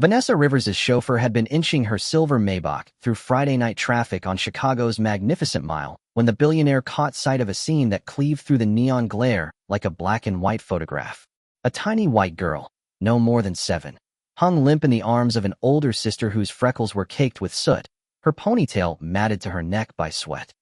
Vanessa Rivers' chauffeur had been inching her silver Maybach through Friday night traffic on Chicago's Magnificent Mile when the billionaire caught sight of a scene that cleaved through the neon glare like a black and white photograph. A tiny white girl, no more than 7, hung limp in the arms of an older sister whose freckles were caked with soot, her ponytail matted to her neck by sweat.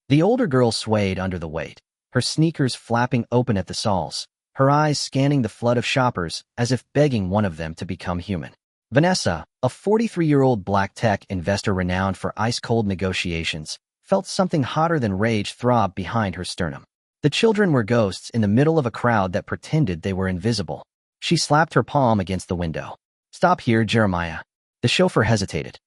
The older girl swayed under the weight, her sneakers flapping open at the soles, her eyes scanning the flood of shoppers as if begging one of them to become human. Vanessa, a 43-year-old black tech investor renowned for ice-cold negotiations, felt something hotter than rage throb behind her sternum. The children were ghosts in the middle of a crowd that pretended they were invisible. She slapped her palm against the window. "Stop here, Jeremiah." The chauffeur hesitated.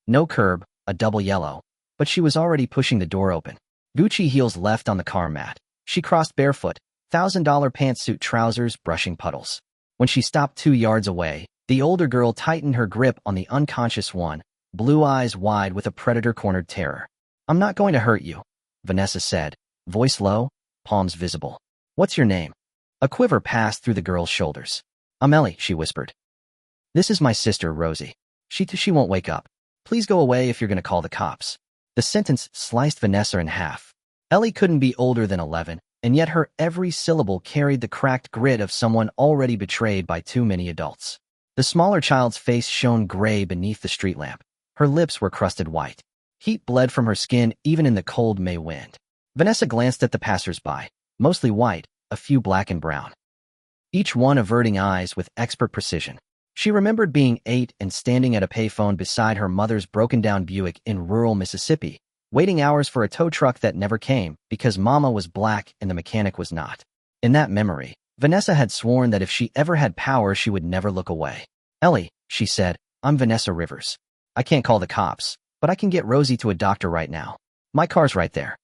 No curb, a double yellow, but she was already pushing the door open. Gucci heels left on the car mat. She crossed barefoot, $1,000 pantsuit trousers brushing puddles. When she stopped 2 yards away, the older girl tightened her grip on the unconscious one, blue eyes wide with a predator-cornered terror. "I'm not going to hurt you," Vanessa said, voice low, palms visible. "What's your name?" A quiver passed through the girl's shoulders. "I'm Ellie," she whispered. "This is my sister, Rosie. She won't wake up. Please go away if you're going to call the cops." The sentence sliced Vanessa in half. Ellie couldn't be older than 11, and yet her every syllable carried the cracked grit of someone already betrayed by too many adults. The smaller child's face shone gray beneath the street lamp. Her lips were crusted white. Heat bled from her skin even in the cold May wind. Vanessa glanced at the passers-by, mostly white, a few black and brown. Each one averting eyes with expert precision. She remembered being 8 and standing at a payphone beside her mother's broken-down Buick in rural Mississippi, waiting hours for a tow truck that never came because Mama was black and the mechanic was not. In that memory, Vanessa had sworn that if she ever had power, she would never look away. "Ellie," she said, "I'm Vanessa Rivers. I can't call the cops, but I can get Rosie to a doctor right now. My car's right there."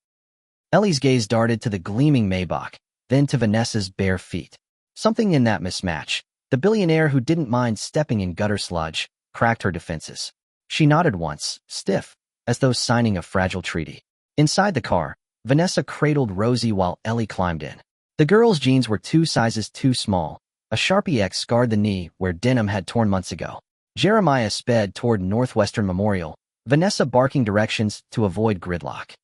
Ellie's gaze darted to the gleaming Maybach, then to Vanessa's bare feet. Something in that mismatch, the billionaire who didn't mind stepping in gutter sludge, cracked her defenses. She nodded once, stiff, as though signing a fragile treaty. Inside the car, Vanessa cradled Rosie while Ellie climbed in. The girl's jeans were 2 sizes too small. A Sharpie X scarred the knee where denim had torn months ago. Jeremiah sped toward Northwestern Memorial, Vanessa barking directions to avoid gridlock.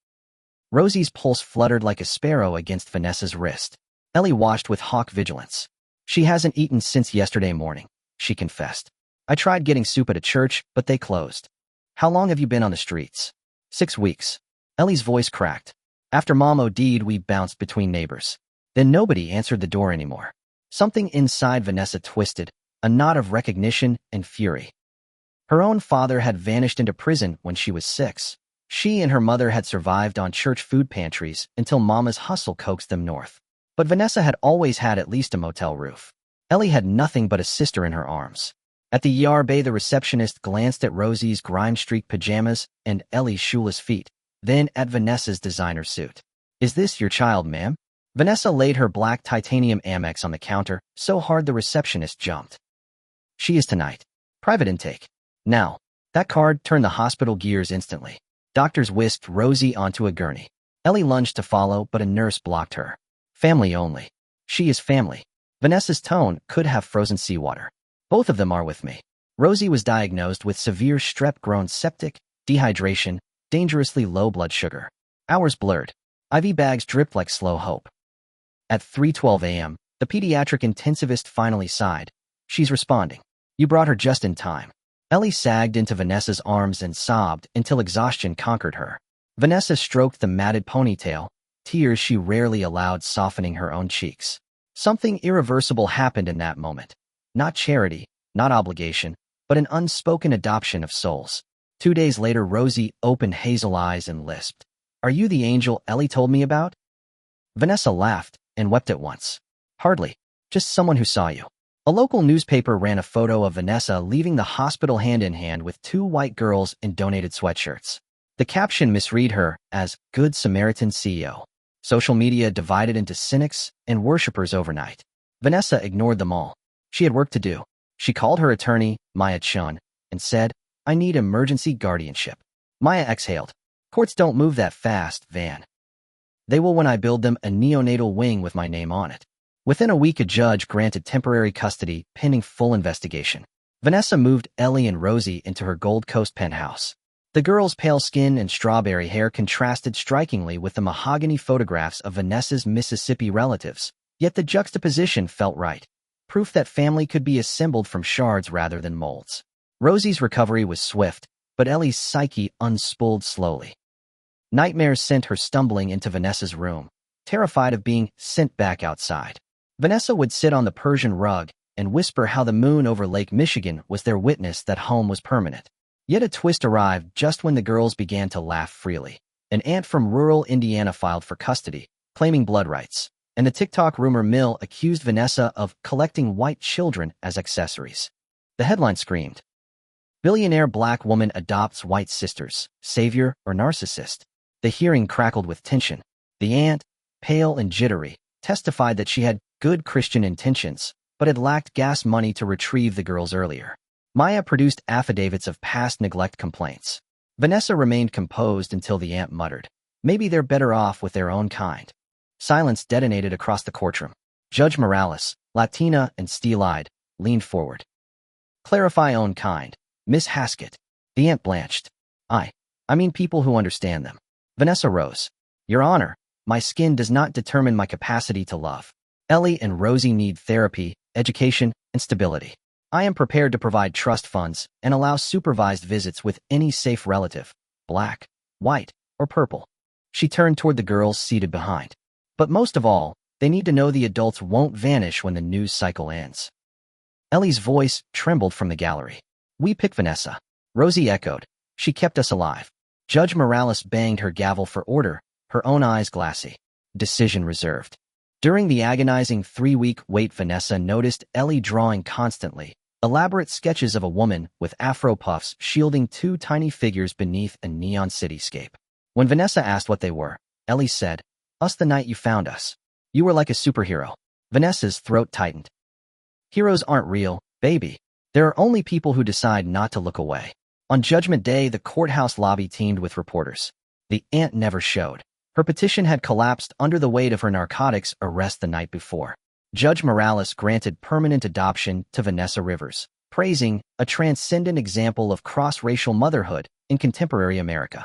Rosie's pulse fluttered like a sparrow against Vanessa's wrist. Ellie watched with hawk vigilance. "She hasn't eaten since yesterday morning," she confessed. "I tried getting soup at a church, but they closed." "How long have you been on the streets?" 6 weeks. Ellie's voice cracked. "After Mom OD'd, we bounced between neighbors. Then nobody answered the door anymore." Something inside Vanessa twisted, a knot of recognition and fury. Her own father had vanished into prison when she was 6. She and her mother had survived on church food pantries until Mama's hustle coaxed them north. But Vanessa had always had at least a motel roof. Ellie had nothing but a sister in her arms. At the Yarbe, the receptionist glanced at Rosie's grime-streaked pajamas and Ellie's shoeless feet, then at Vanessa's designer suit. "Is this your child, ma'am?" Vanessa laid her black titanium Amex on the counter, so hard the receptionist jumped. "She is tonight. Private intake. Now." That card turned the hospital gears instantly. Doctors whisked Rosie onto a gurney. Ellie lunged to follow, but a nurse blocked her. "Family only." "She is family." Vanessa's tone could have frozen seawater. "Both of them are with me." Rosie was diagnosed with severe strep-grown septic, dehydration, dangerously low blood sugar. Hours blurred. IV bags dripped like slow hope. At 3:12 a.m., the pediatric intensivist finally sighed. "She's responding. You brought her just in time." Ellie sagged into Vanessa's arms and sobbed until exhaustion conquered her. Vanessa stroked the matted ponytail, tears she rarely allowed softening her own cheeks. Something irreversible happened in that moment. Not charity, not obligation, but an unspoken adoption of souls. 2 days later, Rosie opened hazel eyes and lisped, "Are you the angel Ellie told me about?" Vanessa laughed and wept at once. "Hardly. Just someone who saw you." A local newspaper ran a photo of Vanessa leaving the hospital hand-in-hand with 2 white girls in donated sweatshirts. The caption misread her as Good Samaritan CEO. Social media divided into cynics and worshippers overnight. Vanessa ignored them all. She had work to do. She called her attorney, Maya Chun, and said, "I need emergency guardianship." Maya exhaled. "Courts don't move that fast, Van. They will when I build them a neonatal wing with my name on it." Within a week, a judge granted temporary custody pending full investigation. Vanessa moved Ellie and Rosie into her Gold Coast penthouse. The girls' pale skin and strawberry hair contrasted strikingly with the mahogany photographs of Vanessa's Mississippi relatives, yet the juxtaposition felt right, proof that family could be assembled from shards rather than molds. Rosie's recovery was swift, but Ellie's psyche unspooled slowly. Nightmares sent her stumbling into Vanessa's room, terrified of being sent back outside. Vanessa would sit on the Persian rug and whisper how the moon over Lake Michigan was their witness that home was permanent. Yet a twist arrived just when the girls began to laugh freely. An aunt from rural Indiana filed for custody, claiming blood rights, and the TikTok rumor mill accused Vanessa of collecting white children as accessories. The headline screamed, "Billionaire black woman adopts white sisters, savior or narcissist?" The hearing crackled with tension. The aunt, pale and jittery, testified that she had good Christian intentions, but had lacked gas money to retrieve the girls earlier. Maya produced affidavits of past neglect complaints. Vanessa remained composed until the aunt muttered, "Maybe they're better off with their own kind." Silence detonated across the courtroom. Judge Morales, Latina and steel-eyed, leaned forward. "Clarify own kind, Miss Haskett." The aunt blanched. I mean people who understand them." Vanessa rose. "Your Honor, my skin does not determine my capacity to love. Ellie and Rosie need therapy, education, and stability. I am prepared to provide trust funds and allow supervised visits with any safe relative, black, white, or purple." She turned toward the girls seated behind. "But most of all, they need to know the adults won't vanish when the news cycle ends." Ellie's voice trembled from the gallery. "We pick Vanessa." Rosie echoed, "She kept us alive." Judge Morales banged her gavel for order, her own eyes glassy. Decision reserved. During the agonizing 3-week wait, Vanessa noticed Ellie drawing constantly, elaborate sketches of a woman with afro puffs shielding 2 tiny figures beneath a neon cityscape. When Vanessa asked what they were, Ellie said, "Us the night you found us. You were like a superhero." Vanessa's throat tightened. "Heroes aren't real, baby. There are only people who decide not to look away." On Judgment Day, the courthouse lobby teemed with reporters. The aunt never showed. Her petition had collapsed under the weight of her narcotics arrest the night before. Judge Morales granted permanent adoption to Vanessa Rivers, praising a transcendent example of cross-racial motherhood in contemporary America.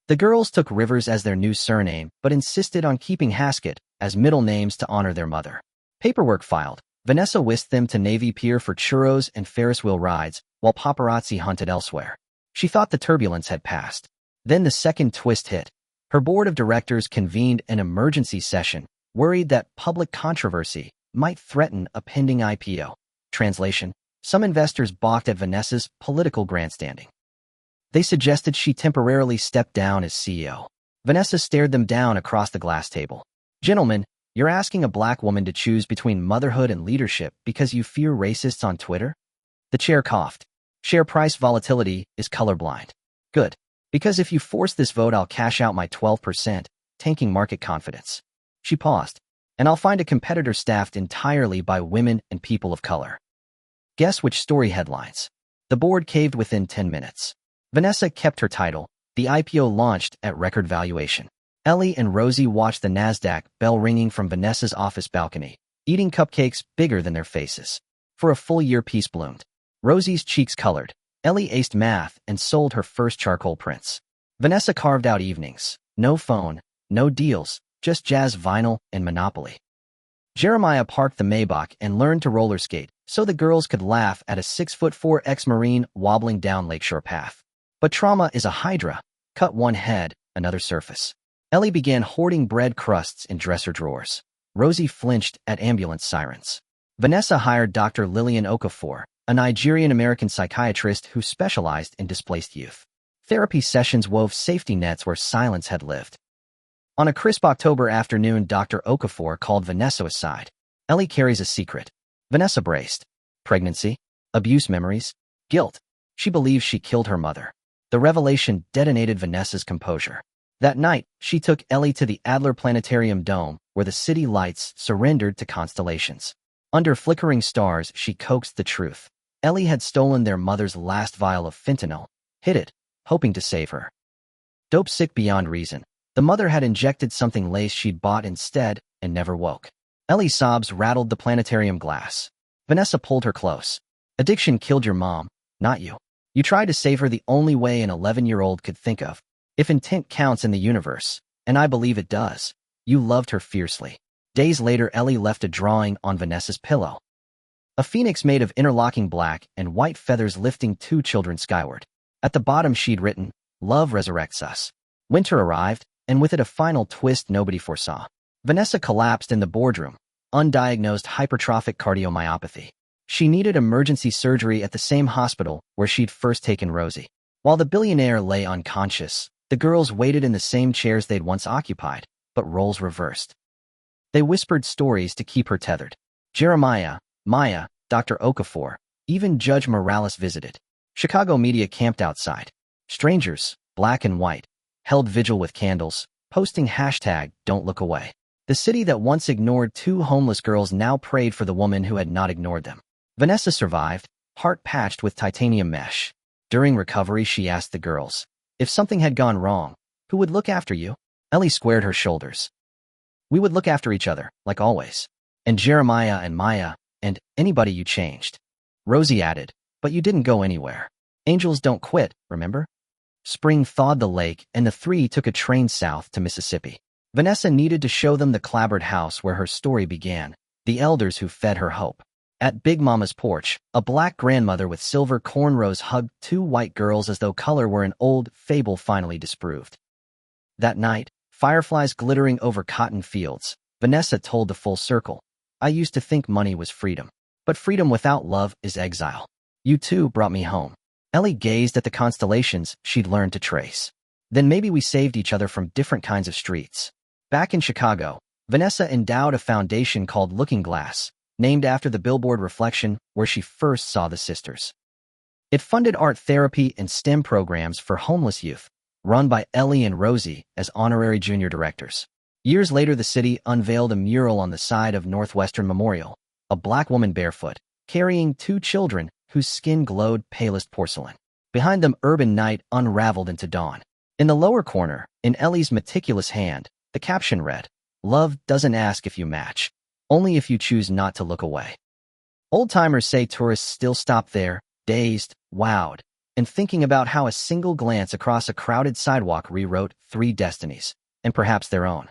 The girls took Rivers as their new surname, but insisted on keeping Haskett as middle names to honor their mother. Paperwork filed. Vanessa whisked them to Navy Pier for churros and Ferris wheel rides, while paparazzi hunted elsewhere. She thought the turbulence had passed. Then the second twist hit. Her board of directors convened an emergency session, worried that public controversy might threaten a pending IPO. Translation: some investors balked at Vanessa's political grandstanding. They suggested she temporarily step down as CEO. Vanessa stared them down across the glass table. "Gentlemen, you're asking a black woman to choose between motherhood and leadership because you fear racists on Twitter?" The chair coughed. "Share price volatility is colorblind." "Good. Because if you force this vote, I'll cash out my 12%, tanking market confidence." She paused. "And I'll find a competitor staffed entirely by women and people of color." Guess which story headlines? The board caved within 10 minutes. Vanessa kept her title. The IPO launched at record valuation. Ellie and Rosie watched the NASDAQ bell ringing from Vanessa's office balcony, eating cupcakes bigger than their faces. For a full year, peace bloomed. Rosie's cheeks colored. Ellie aced math and sold her first charcoal prints. Vanessa carved out evenings. No phone, no deals, just jazz, vinyl, and Monopoly. Jeremiah parked the Maybach and learned to roller skate so the girls could laugh at a 6'4" ex-Marine wobbling down Lakeshore Path. But trauma is a hydra. Cut one head, another surface. Ellie began hoarding bread crusts in dresser drawers. Rosie flinched at ambulance sirens. Vanessa hired Dr. Lillian Okafor, a Nigerian-American psychiatrist who specialized in displaced youth. Therapy sessions wove safety nets where silence had lived. On a crisp October afternoon, Dr. Okafor called Vanessa aside. "Ellie carries a secret." Vanessa braced. Pregnancy? Abuse memories? Guilt? She believes she killed her mother. The revelation detonated Vanessa's composure. That night, she took Ellie to the Adler Planetarium Dome, where the city lights surrendered to constellations. Under flickering stars, she coaxed the truth. Ellie had stolen their mother's last vial of fentanyl, hid it, hoping to save her. Dope sick beyond reason, the mother had injected something laced she'd bought instead and never woke. Ellie's sobs rattled the planetarium glass. Vanessa pulled her close. Addiction killed your mom, not you. You tried to save her the only way an 11-year-old could think of. If intent counts in the universe, and I believe it does, you loved her fiercely. Days later, Ellie left a drawing on Vanessa's pillow. A phoenix made of interlocking black and white feathers lifting two children skyward. At the bottom she'd written, "Love resurrects us." Winter arrived, and with it a final twist nobody foresaw. Vanessa collapsed in the boardroom, undiagnosed hypertrophic cardiomyopathy. She needed emergency surgery at the same hospital where she'd first taken Rosie. While the billionaire lay unconscious, the girls waited in the same chairs they'd once occupied, but roles reversed. They whispered stories to keep her tethered. Jeremiah, Maya, Dr. Okafor, even Judge Morales visited. Chicago media camped outside. Strangers, black and white, held vigil with candles, posting #Don'tLookAway. The city that once ignored two homeless girls now prayed for the woman who had not ignored them. Vanessa survived, heart patched with titanium mesh. During recovery, she asked the girls, if something had gone wrong, who would look after you? Ellie squared her shoulders. We would look after each other, like always. And Jeremiah and Maya, and anybody you changed. Rosie added, but you didn't go anywhere. Angels don't quit, remember? Spring thawed the lake, and the three took a train south to Mississippi. Vanessa needed to show them the clapboard house where her story began, the elders who fed her hope. At Big Mama's porch, a black grandmother with silver cornrows hugged two white girls as though color were an old fable finally disproved. That night, fireflies glittering over cotton fields, Vanessa told the full circle, I used to think money was freedom. But freedom without love is exile. You too brought me home. Ellie gazed at the constellations she'd learned to trace. Then maybe we saved each other from different kinds of streets. Back in Chicago, Vanessa endowed a foundation called Looking Glass, named after the billboard reflection where she first saw the sisters. It funded art therapy and STEM programs for homeless youth, run by Ellie and Rosie as honorary junior directors. Years later, the city unveiled a mural on the side of Northwestern Memorial, a black woman barefoot, carrying two children whose skin glowed palest porcelain. Behind them, urban night unraveled into dawn. In the lower corner, in Ellie's meticulous hand, the caption read, Love doesn't ask if you match, only if you choose not to look away. Old-timers say tourists still stop there, dazed, wowed, and thinking about how a single glance across a crowded sidewalk rewrote three destinies, and perhaps their own.